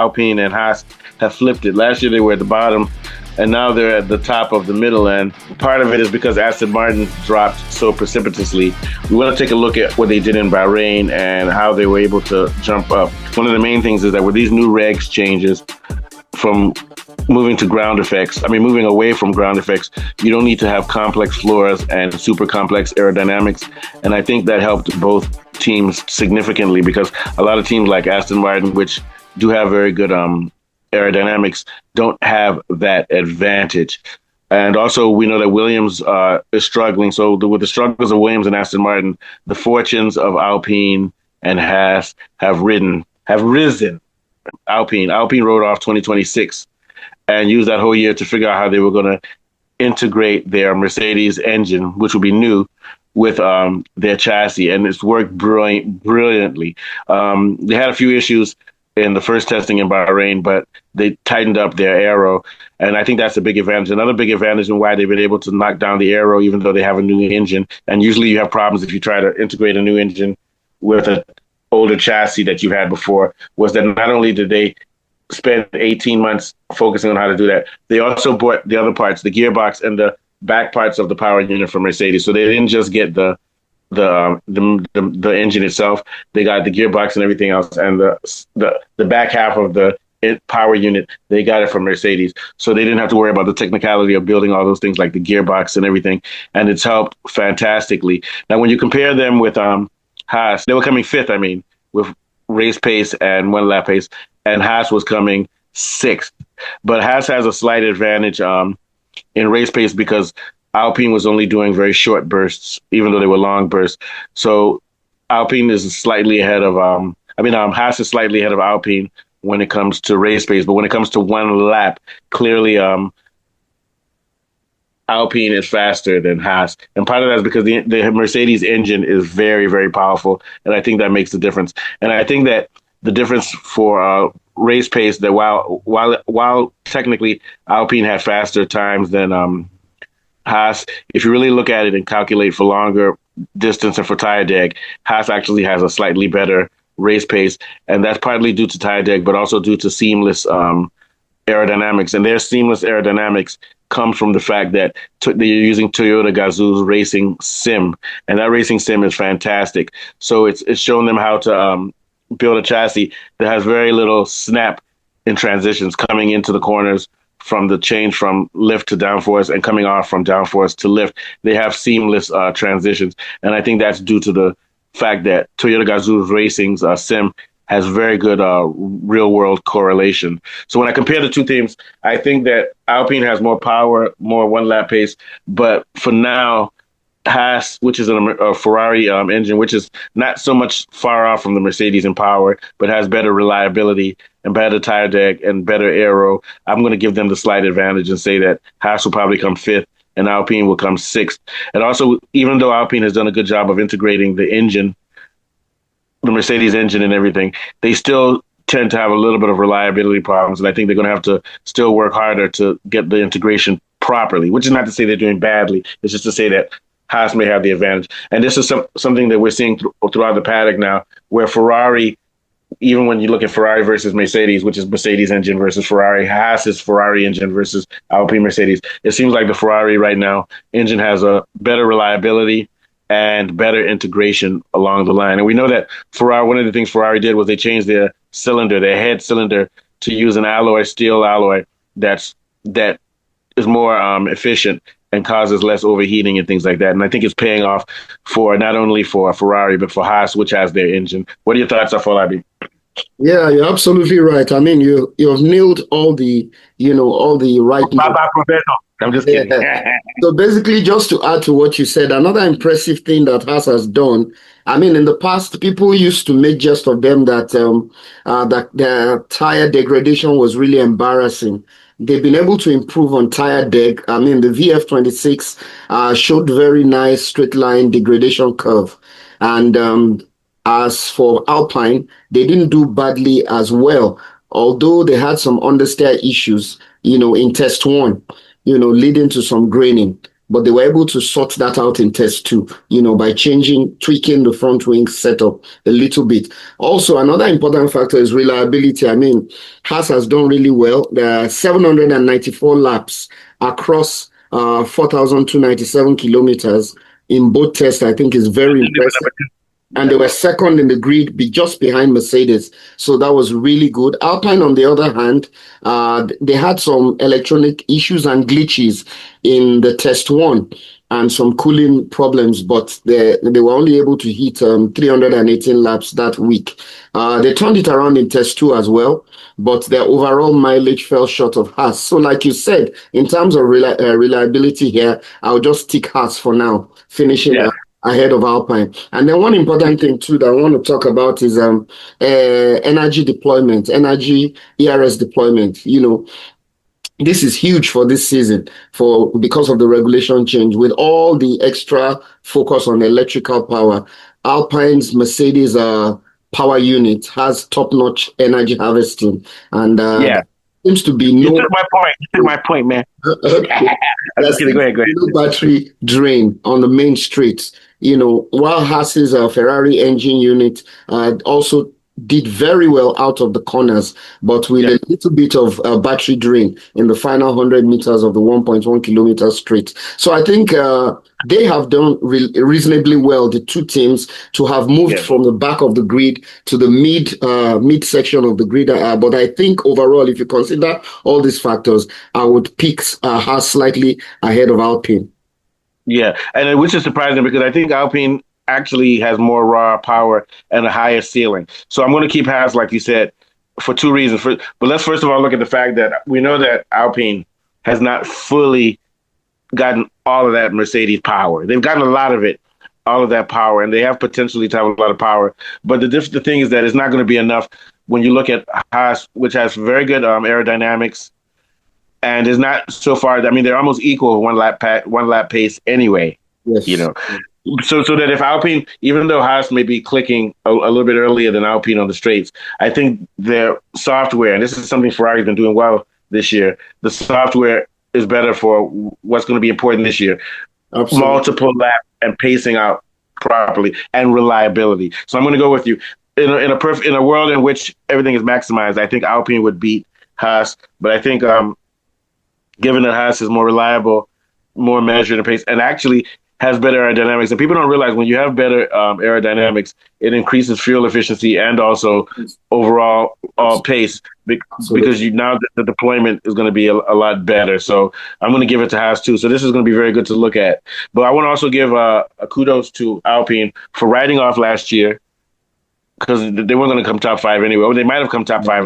Alpine and Haas have flipped it. Last year they were at the bottom, and now they're at the top of the middle end. Part of it is because Aston Martin dropped so precipitously. We want to take a look at what they did in Bahrain and how they were able to jump up. One of the main things is that with these new regs changes from moving away from ground effects, you don't need to have complex floors and super complex aerodynamics. And I think that helped both teams significantly, because a lot of teams like Aston Martin, which do have very good aerodynamics, don't have that advantage. And also, we know that Williams is struggling. So with the struggles of Williams and Aston Martin, the fortunes of Alpine and Haas have risen. Alpine wrote off 2026 and used that whole year to figure out how they were going to integrate their Mercedes engine, which will be new, with their chassis. And it's worked brilliantly. They had a few issues in the first testing in Bahrain, but they tightened up their aero. And I think that's a big advantage. Another big advantage in why they've been able to knock down the aero, even though they have a new engine. And usually you have problems if you try to integrate a new engine with an older chassis that you've had before, was that not only did they spend 18 months focusing on how to do that, they also bought the other parts, the gearbox and the back parts of the power unit from Mercedes. So they didn't just get the engine itself; they got the gearbox and everything else, and the back half of the power unit, they got it from Mercedes. So they didn't have to worry about the technicality of building all those things like the gearbox and everything, and it's helped fantastically. Now, when you compare them with Haas, they were coming fifth, with race pace and one lap pace, and Haas was coming sixth. But Haas has a slight advantage in race pace because Alpine was only doing very short bursts, even though they were long bursts. So Alpine is slightly ahead of, Haas is slightly ahead of Alpine when it comes to race pace. But when it comes to one lap, clearly Alpine is faster than Haas. And part of that is because the Mercedes engine is very, very powerful. And I think that makes the difference. And I think that the difference for race pace, that while technically Alpine had faster times than Haas, if you really look at it and calculate for longer distance and for tire drag, Haas actually has a slightly better race pace. And that's partly due to tire drag, but also due to seamless aerodynamics. And their seamless aerodynamics comes from the fact that they're using Toyota Gazoo's racing sim, and that racing sim is fantastic. So it's shown them how to build a chassis that has very little snap in transitions, coming into the corners from the change from lift to downforce and coming off from downforce to lift. They have seamless transitions, and I think that's due to the fact that Toyota Gazoo's racing's sim has very good real-world correlation. So when I compare the two teams, I think that Alpine has more power, more one-lap pace. But for now, Haas, which is a Ferrari engine, which is not so much far off from the Mercedes in power, but has better reliability and better tire drag and better aero, I'm going to give them the slight advantage and say that Haas will probably come fifth and Alpine will come sixth. And also, even though Alpine has done a good job of integrating the engine, the Mercedes engine and everything, they still tend to have a little bit of reliability problems. And I think they're going to have to still work harder to get the integration properly, which is not to say they're doing badly. It's just to say that Haas may have the advantage. And this is something that we're seeing throughout the paddock now, where Ferrari, even when you look at Ferrari versus Mercedes, which is Mercedes engine versus Ferrari, Haas is Ferrari engine versus Alpine Mercedes. It seems like the Ferrari right now engine has a better reliability and better integration along the line. And we know that Ferrari, one of the things Ferrari did was they changed their head cylinder, to use an steel alloy that is more efficient and causes less overheating and things like that. And I think it's paying off for not only for Ferrari, but for Haas, which has their engine. What are your thoughts, Afolabi? Yeah, you're absolutely right. I mean, you've nailed all the right. I'm just kidding. So basically, just to add to what you said, another impressive thing that Haas has done. I mean, in the past, people used to make jest of them that their tire degradation was really embarrassing. They've been able to improve on tire deg. I mean, the VF26 showed very nice straight line degradation curve, and as for Alpine, they didn't do badly as well, although they had some understeer issues, in test one, leading to some graining. but they were able to sort that out in test two, by tweaking the front wing setup a little bit. Also, another important factor is reliability. I mean, Haas has done really well. There are 794 laps across 4,297 kilometers in both tests. I think is very impressive. And they were second in the grid, just behind Mercedes. So that was really good. Alpine, on the other hand, they had some electronic issues and glitches in the test one and some cooling problems, but they were only able to hit 318 laps that week. They turned it around in test two as well, but their overall mileage fell short of Haas. So like you said, in terms of reliability here, I'll just stick Haas for now, finishing ahead of Alpine. And then one important thing too that I want to talk about is energy deployment, energy ERS deployment. This is huge for this season because of the regulation change with all the extra focus on electrical power. Alpine's Mercedes power unit has top-notch energy harvesting, and seems to be no. You took my point, man. There's go ahead. No battery drain on the main streets. While Haas's Ferrari engine unit also did very well out of the corners, but with a little bit of battery drain in the final 100 meters of the 1.1 kilometer straight. So I think they have done reasonably well, the two teams, to have moved from the back of the grid to the mid section of the grid. But I think overall, if you consider all these factors, I would pick Haas slightly ahead of Alpine. Yeah, and which is surprising because I think Alpine actually has more raw power and a higher ceiling. So I'm going to keep Haas, like you said, for two reasons. But let's first of all look at the fact that we know that Alpine has not fully gotten all of that Mercedes power. They've gotten a lot of it, all of that power, and they have potentially to have a lot of power. But the thing is that it's not going to be enough when you look at Haas, which has very good aerodynamics, and is not so far. I mean, they're almost equal one lap pace anyway. Yes. So that if Alpine, even though Haas may be clicking a little bit earlier than Alpine on the straights, I think their software, and this is something Ferrari's been doing well this year, the software is better for what's going to be important this year. Absolutely. Multiple laps and pacing out properly and reliability. So I'm going to go with you. In a world in which everything is maximized, I think Alpine would beat Haas, but I think given that Haas is more reliable, more measured in pace, and actually has better aerodynamics. And people don't realize when you have better aerodynamics, it increases fuel efficiency and also overall pace because now the deployment is going to be a lot better. So I'm going to give it to Haas too. So this is going to be very good to look at. But I want to also give a kudos to Alpine for riding off last year because they weren't going to come top five anyway. Or they might have come top five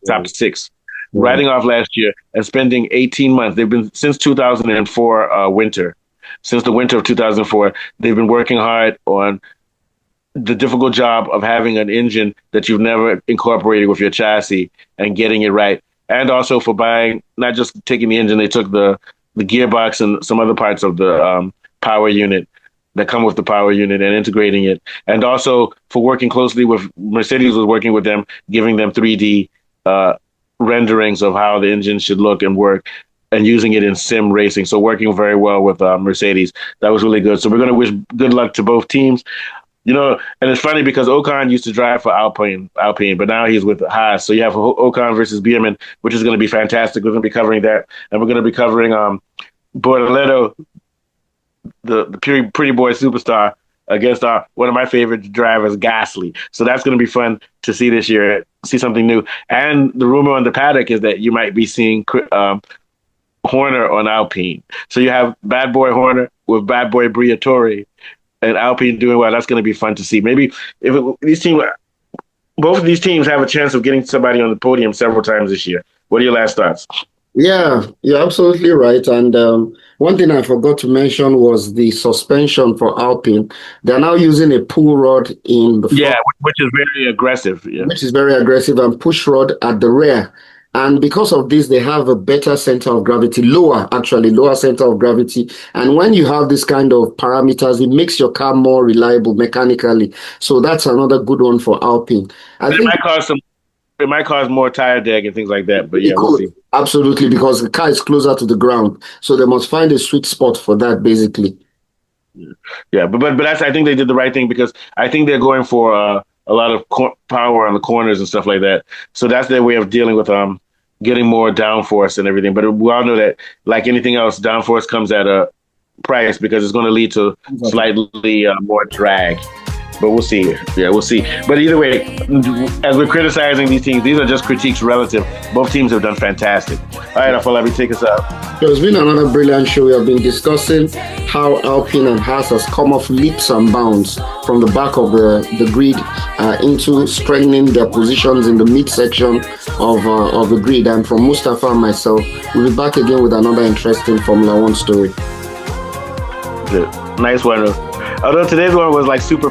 top six. Riding off last year and spending 18 months. They've been since 2004 winter. Since the winter of 2004, they've been working hard on the difficult job of having an engine that you've never incorporated with your chassis and getting it right. And also for buying, not just taking the engine, they took the gearbox and some other parts of the power unit that come with the power unit and integrating it. And also for working closely with Mercedes was working with them, giving them 3D renderings of how the engine should look and work, and using it in sim racing. So working very well with Mercedes. That was really good. So we're going to wish good luck to both teams. And it's funny because Ocon used to drive for Alpine, but now he's with Haas. So you have Ocon versus Bierman, which is going to be fantastic. We're going to be covering that. And we're going to be covering Bortoleto, the pretty boy superstar, against one of my favorite drivers, Gasly. So that's going to be fun to see this year, see something new. And the rumor on the paddock is that you might be seeing Horner on Alpine. So you have bad boy Horner with bad boy Briatore and Alpine doing well. That's going to be fun to see. Maybe if both of these teams have a chance of getting somebody on the podium several times this year. What are your last thoughts? Yeah, you're absolutely right. And one thing I forgot to mention was the suspension for Alpine. They're now using a pull rod in the front. Yeah, which is very aggressive. Yeah. Which is very aggressive, and push rod at the rear. And because of this, they have a better center of gravity, lower center of gravity. And when you have this kind of parameters, it makes your car more reliable mechanically. So that's another good one for Alpine. It might cause some it might cause more tire drag and things like that. But It yeah, we'll could, see. absolutely, because the car is closer to the ground. So they must find a sweet spot for that, basically. Yeah, but that's, I think they did the right thing because I think they're going for a lot of power on the corners and stuff like that. So that's their way of dealing with getting more downforce and everything. But we all know that, like anything else, downforce comes at a price because it's going to lead to slightly more drag. But we'll see. Yeah, we'll see. But either way, as we're criticizing these teams, these are just critiques relative. Both teams have done fantastic. All right, Afolabi, take us out. So it's been another brilliant show. We have been discussing how Alpine and Haas has come off leaps and bounds from the back of the grid into strengthening their positions in the midsection of the grid. And from Mustafa and myself, we'll be back again with another interesting Formula One story. Good. Nice one. Although today's one was like super